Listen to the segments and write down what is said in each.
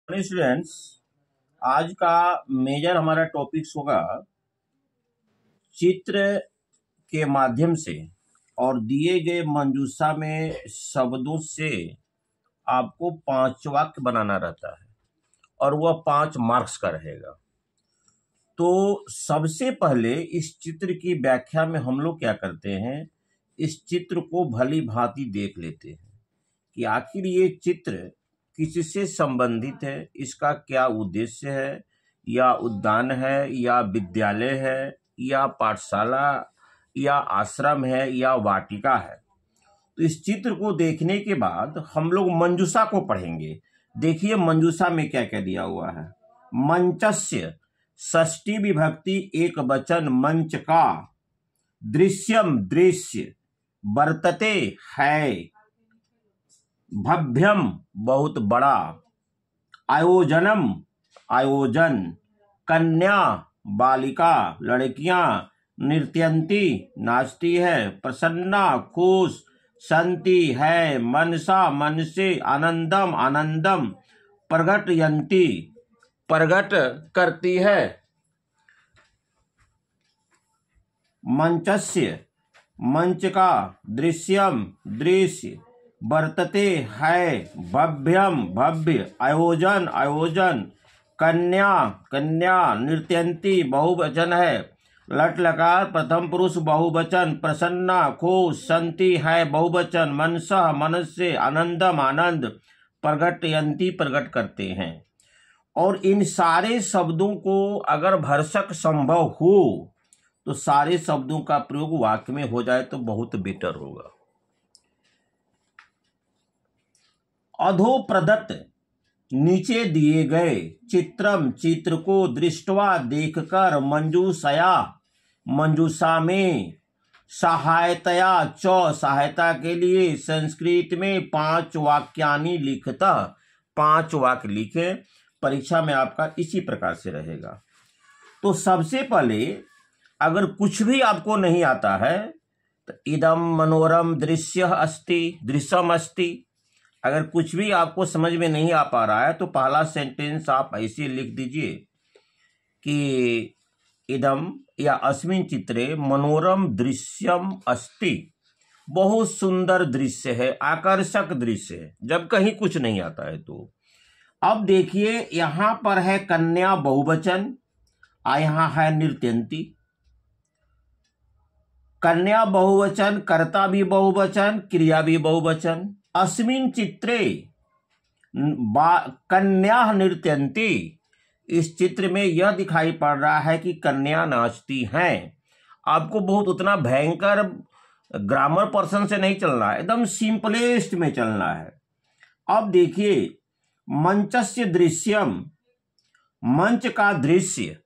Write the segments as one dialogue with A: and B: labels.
A: Students, आज का major हमारा टॉपिक्स होगा चित्र के माध्यम से और दिए गए मंजूषा में शब्दों से आपको 5 वाक्य बनाना रहता है और वह 5 मार्क्स का रहेगा। तो सबसे पहले इस चित्र की व्याख्या में हम लोग क्या करते हैं, इस चित्र को भली भांति देख लेते हैं कि आखिर ये चित्र किससे संबंधित है, इसका क्या उद्देश्य है, या उद्यान है, या विद्यालय है, या पाठशाला, या आश्रम है, या वाटिका है। तो इस चित्र को देखने के बाद हम लोग मंजूषा को पढ़ेंगे। देखिए मंजूषा में क्या क्या दिया हुआ है। मंचस्य षष्ठी विभक्ति एक वचन मंच का, दृश्यम दृश्य, वर्तते है, भव्यम बहुत बड़ा, आयोजनम आयोजन, कन्या बालिका लड़कियां, नृत्यंती नाचती है, प्रसन्ना खुश, संति है, मनसा मन से, आनंदम आनंदम, प्रगटयंती प्रगट करती है। मंचस्य मंच का, दृश्यम दृश्य, वर्तते है, भव्यम भव्य, आयोजन आयोजन, कन्या कन्या, नृत्यंती बहुवचन है, लट लकार प्रथम पुरुष बहुवचन, प्रसन्ना खुश, संति है बहुवचन, मनसा मन से, आनंदम आनंद, प्रगटयंती प्रकट करते हैं। और इन सारे शब्दों को अगर भरसक संभव हो तो सारे शब्दों का प्रयोग वाक्य में हो जाए तो बहुत बेटर होगा। अधो प्रदत्त नीचे दिए गए चित्रम चित्र को दृष्टवा देखकर, मंजूषया मंजूषा में, सहायतया च सहायता के लिए, संस्कृत में 5 वाक्यानि लिखता 5 वाक्य लिखे। परीक्षा में आपका इसी प्रकार से रहेगा। तो सबसे पहले अगर कुछ भी आपको नहीं आता है तो इदम मनोरम दृश्य अस्ति, दृश्यम अस्ति। अगर कुछ भी आपको समझ में नहीं आ पा रहा है तो पहला सेंटेंस आप ऐसे लिख दीजिए कि इदम या अस्मिन चित्रे मनोरम दृश्यम अस्ति, बहुत सुंदर दृश्य है, आकर्षक दृश्य है, जब कहीं कुछ नहीं आता है। तो अब देखिए यहां पर है कन्या बहुवचन, यहां है नृत्यंती। कन्या बहुवचन, कर्ता भी बहुवचन, क्रिया भी बहुवचन। अस्मिन चित्रे कन्या नृत्यंती, इस चित्र में यह दिखाई पड़ रहा है कि कन्या नाचती हैं। आपको बहुत उतना भयंकर ग्रामर पर्सन से नहीं चलना है, एकदम सिंपलेस्ट में चलना है। अब देखिए मंचस्य दृश्यम, मंच का दृश्य,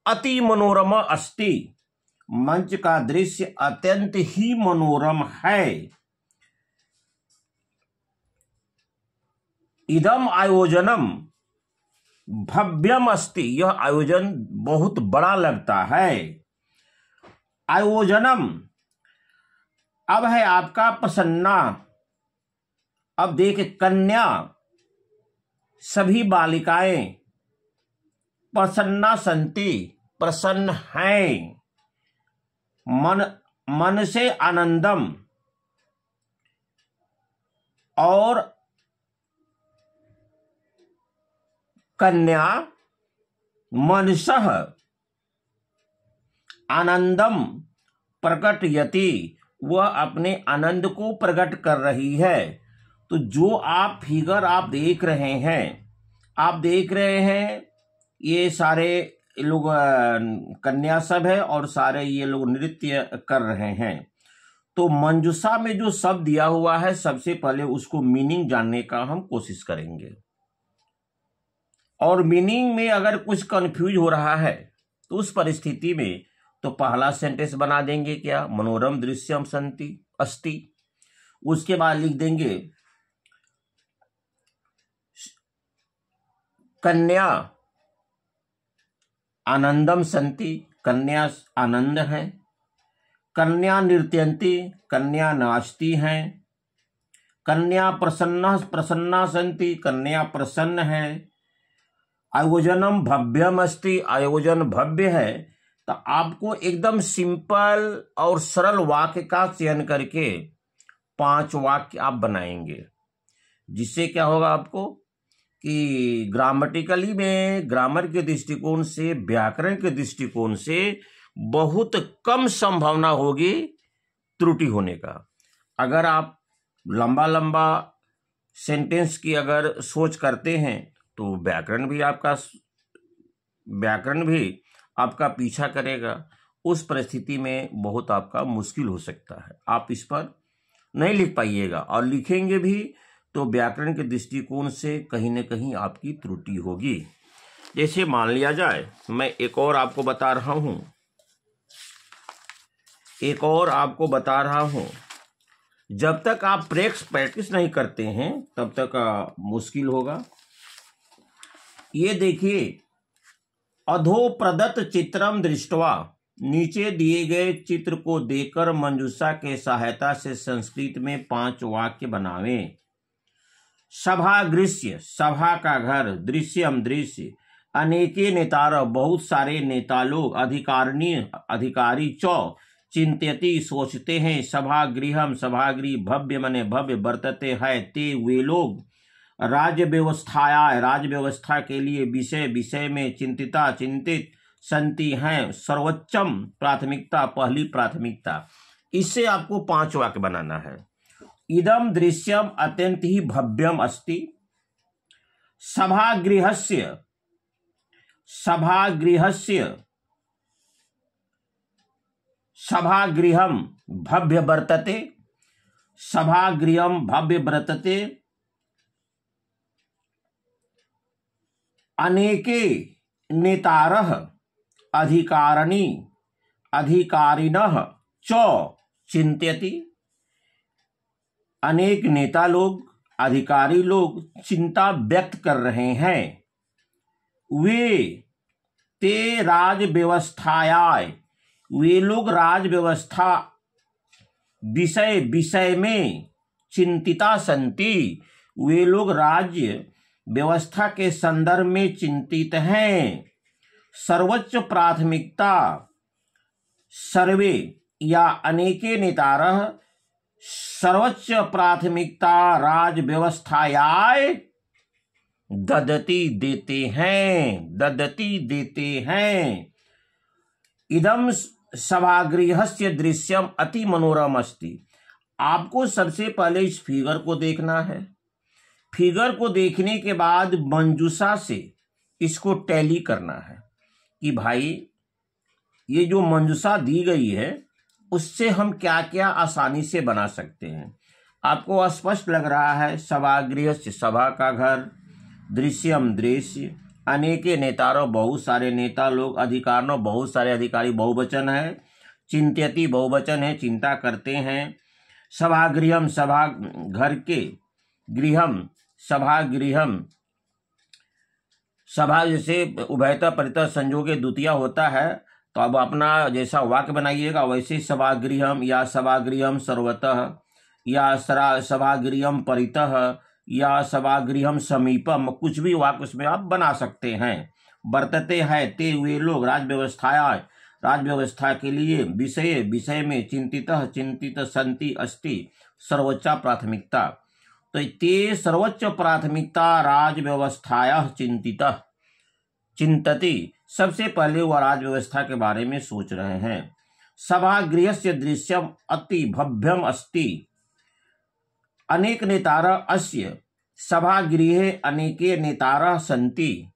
A: अति मनोरम अस्ति, मंच का दृश्य अत्यंत ही मनोरम है। इदम आयोजनम भव्यम अस्ति, यह आयोजन बहुत बड़ा लगता है। आयोजनम अब है आपका प्रसन्ना। अब देख कन्या सभी बालिकाएं, प्रसन्ना संति प्रसन्न हैं, मन से आनंदम, और कन्या मनसः आनंदम प्रकटयति, वह अपने आनंद को प्रकट कर रही है। तो जो आप फिगर आप देख रहे हैं, ये सारे लोग कन्या सब है और सारे ये लोग नृत्य कर रहे हैं। तो मंजूषा में जो शब्द दिया हुआ है सबसे पहले उसको मीनिंग जानने का हम कोशिश करेंगे। और मीनिंग में अगर कुछ कंफ्यूज हो रहा है तो उस परिस्थिति में तो पहला सेंटेंस बना देंगे क्या, मनोरम दृश्यम संति अस्ति। उसके बाद लिख देंगे कन्या आनंदम संति, कन्या आनंद है। कन्या नृत्यंती, कन्या नाचती हैं। कन्या प्रसन्ना प्रसन्ना संति, कन्या प्रसन्न है। आयोजनम भव्यम अस्ति, आयोजन भव्य है। तो आपको एकदम सिंपल और सरल वाक्य का चयन करके 5 वाक्य आप बनाएंगे, जिससे क्या होगा आपको कि ग्रामेटिकली में, ग्रामर के दृष्टिकोण से, व्याकरण के दृष्टिकोण से बहुत कम संभावना होगी त्रुटि होने का। अगर आप लंबा लंबा सेंटेंस की अगर सोच करते हैं तो व्याकरण भी आपका पीछा करेगा। उस परिस्थिति में बहुत आपका मुश्किल हो सकता है, आप इस पर नहीं लिख पाइएगा, और लिखेंगे भी तो व्याकरण के दृष्टिकोण से कहीं न कहीं आपकी त्रुटि होगी। जैसे मान लिया जाए, मैं एक और आपको बता रहा हूं, जब तक आप प्रैक्टिस नहीं करते हैं तब तक मुश्किल होगा। ये देखिए, अधो प्रदत्त चित्रम दृष्टवा, नीचे दिए गए चित्र को देखकर मंजूषा के सहायता से संस्कृत में 5 वाक्य बनावें। सभागृह्य, सभा का घर, दृश्यम दृश्य, अनेके नेतार, बहुत सारे नेता लोग, अधिकारिणी अधिकारी, चौ चिंत्यति सोचते हैं, सभागृहम सभागृह, भव्य मने भव्य, वर्तते है ते वे लोग, राज्य व्यवस्थाया राज्य व्यवस्था के लिए, विषय विषय में, चिंतिता चिंतित, संति हैं, सर्वोच्चम प्राथमिकता पहली प्राथमिकता। इससे आपको 5 वाक्य बनाना है। इदम दृश्यम अत्यंत ही भव्यम अस्ति, सभागृहस्य सभागृहम भव्य वर्तते, सभागृहम भव्य वर्तते, अनेके नेतारः अधिकारिणः च चिंत्यति, अनेक नेता लोग, अधिकारी लोग चिंता व्यक्त कर रहे हैं। वे ते राज व्यवस्थायाय, वे लोग राज व्यवस्था विषय में चिंतिता संति, वे लोग राज्य व्यवस्था के संदर्भ में चिंतित हैं। सर्वोच्च प्राथमिकता सर्वे या अनेके नेतारः सर्वोच्च प्राथमिकता राज व्यवस्थायाय ददति देते हैं। इदम सभागृहस्य दृश्यम अति मनोरम अस्ति। आपको सबसे पहले इस फिगर को देखना है। फिगर को देखने के बाद मंजूषा से इसको टैली करना है कि भाई ये जो मंजूषा दी गई है उससे हम क्या क्या आसानी से बना सकते हैं। आपको स्पष्ट लग रहा है, सभागृह से सभा का घर, दृश्यम दृश्य, अनेके नेतारो बहुत सारे नेता लोग, अधिकारिणो बहुत सारे अधिकारी बहुवचन है, चिंत्यति बहुवचन है चिंता करते हैं, सभागृहम सभा घर के, गृहम सभागृहम सभा जैसे उभयता परिता संयोगे द्वितीय होता है, तो अब अपना जैसा वाक्य बनाइएगा वैसे सभागृहम या सभागृहम सर्वतः या सभागृहम परितः या सभागृहम समीपम, कुछ भी वाक्य उसमें आप बना सकते हैं। वर्तते है ते वे लोग, राज व्यवस्था के लिए, विषय में, चिंतित संति अस्ति, सर्वोच्च प्राथमिकता। तो ते सर्वोच्च प्राथमिकता राज व्यवस्थाया चिंतति, सबसे पहले वह राज व्यवस्था के बारे में सोच रहे हैं। सभागृहस्य दृश्यम अति भव्यम अस्ति, अनेक नेतारः अस्य सभागृहे अनेके नेतारः सन्ति,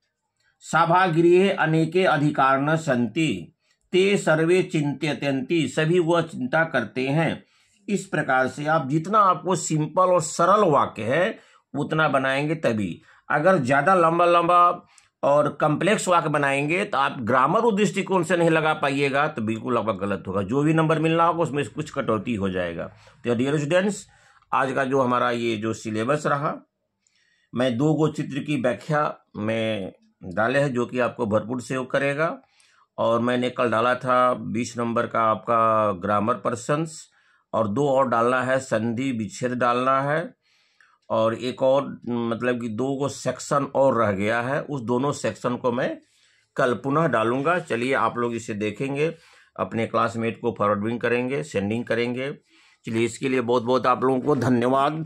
A: सभागृहे अनेके अधिकारिणः सन्ति, ते सर्वे चिंत्यन्ति, सभी वह चिंता करते हैं। इस प्रकार से आप जितना आपको सिंपल और सरल वाक्य है उतना बनाएंगे तभी। अगर ज़्यादा लंबा और कम्प्लेक्स वाक्य बनाएंगे तो आप ग्रामर दृष्टिकोण से नहीं लगा पाइएगा, तो बिल्कुल आपका गलत होगा। जो भी नंबर मिलना होगा उसमें कुछ कटौती हो जाएगा। तो डियर स्टूडेंट्स, आज का जो हमारा ये जो सिलेबस रहा, मैं 2 गो चित्र की व्याख्या में डाले हैं जो कि आपको भरपूर सहयोग करेगा। और मैंने कल डाला था 20 नंबर का आपका ग्रामर पर्सन्स, और 2 और डालना है, संधि विच्छेद डालना है, और एक और मतलब कि 2 सेक्शन और रह गया है, उस दोनों सेक्शन को मैं कल पुनः डालूंगा। चलिए आप लोग इसे देखेंगे, अपने क्लासमेट को फॉरवर्डिंग करेंगे, सेंडिंग करेंगे। चलिए इसके लिए बहुत बहुत आप लोगों को धन्यवाद।